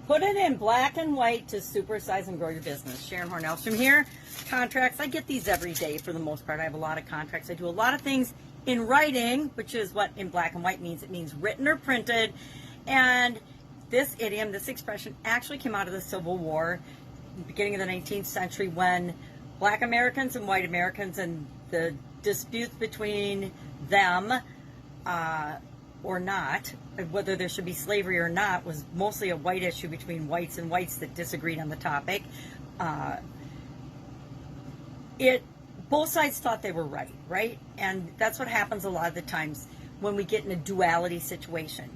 Put it in black and white to supersize and grow your business. Sharon Hornellstrom here. Contracts, I get these every day for the most part. I have a lot of contracts. I do a lot of things in writing, which is what in black and white means. It means written or printed. And this idiom, this expression actually came out of the Civil War, beginning of the 19th century, when black Americans and white Americans and the disputes between them or not, whether there should be slavery or not, was mostly a white issue between whites and whites that disagreed on the topic. Both sides thought they were right? And that's what happens a lot of the times when we get in a duality situation.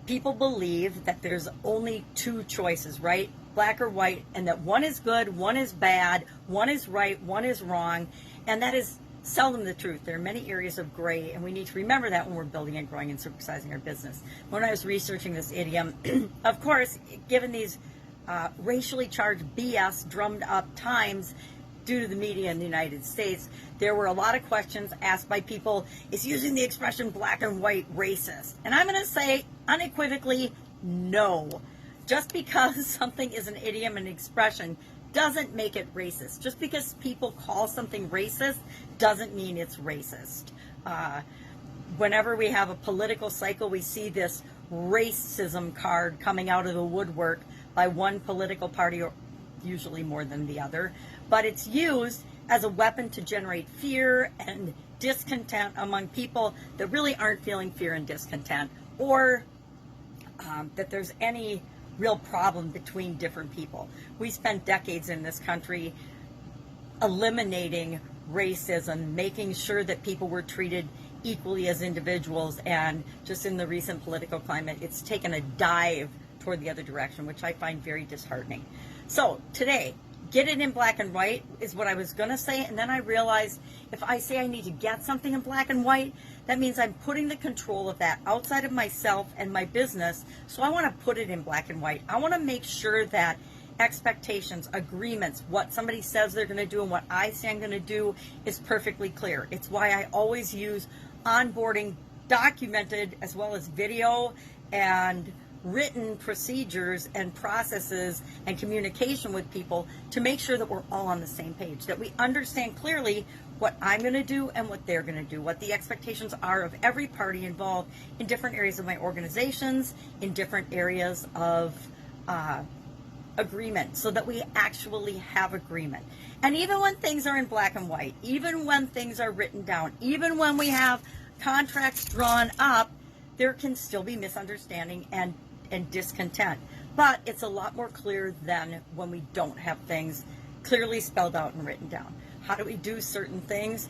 People believe that there's only two choices, right? Black or white, and that one is good, one is bad, one is right, one is wrong, and that is seldom the truth. There are many areas of gray, and we need to remember that when we're building and growing and supersizing our business. When I was researching this idiom, of course, given these racially charged BS drummed up times due to the media in the United States, there were a lot of questions asked by people, is using the expression black and white racist? And I'm going to say unequivocally, no. Just because something is an idiom and expression doesn't make it racist. Just because people call something racist doesn't mean it's racist. Whenever we have a political cycle, we see this racism card coming out of the woodwork by one political party, or usually more than the other. But it's used as a weapon to generate fear and discontent among people that really aren't feeling fear and discontent, or that there's any real problem between different people. We spent decades in this country eliminating racism, making sure that people were treated equally as individuals, and just in the recent political climate, it's taken a dive toward the other direction, which I find very disheartening. So today, get it in black and white is what I was going to say, and then I realized if I say I need to get something in black and white, that means I'm putting the control of that outside of myself and my business, so I want to put it in black and white. I want to make sure that expectations, agreements, what somebody says they're going to do and what I say I'm going to do is perfectly clear. It's why I always use onboarding, documented as well as video and written procedures and processes and communication with people to make sure that we're all on the same page, that we understand clearly what I'm going to do and what they're going to do, what the expectations are of every party involved in different areas of my organizations, in different areas of agreement, so that we actually have agreement. And even when things are in black and white, even when things are written down, even when we have contracts drawn up, there can still be misunderstanding and discontent. But it's a lot more clear than when we don't have things clearly spelled out and written down. How do we do certain things?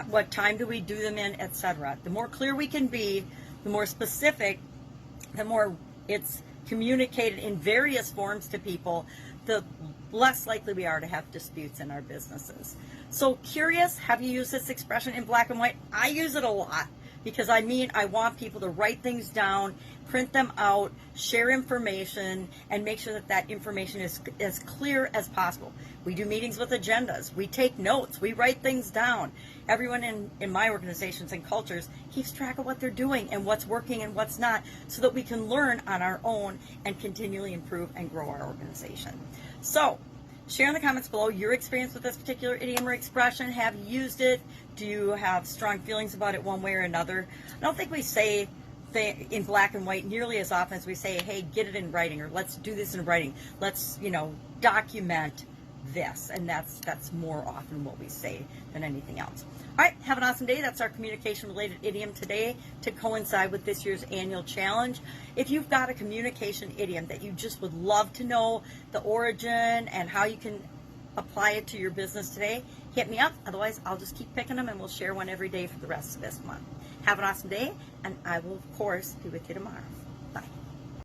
What time do we do them in, etc. The more clear we can be, the more specific, the more it's communicated in various forms to people, the less likely we are to have disputes in our businesses. So curious, have you used this expression in black and white? I use it a lot because I want people to write things down, print them out, share information, and make sure that that information is as clear as possible. We do meetings with agendas. We take notes. We write things down. Everyone in my organizations and cultures keeps track of what they're doing and what's working and what's not, so that we can learn on our own and continually improve and grow our organization. So, share in the comments below your experience with this particular idiom or expression. Have you used it? Do you have strong feelings about it one way or another? I don't think we say in black and white nearly as often as we say, hey, get it in writing, or let's do this in writing. Let's, document this. And that's more often what we say than anything else. All right, have an awesome day. That's our communication-related idiom today to coincide with this year's annual challenge. If you've got a communication idiom that you just would love to know the origin and how you can apply it to your business today, hit me up. Otherwise, I'll just keep picking them and we'll share one every day for the rest of this month. Have an awesome day, and I will, of course, be with you tomorrow.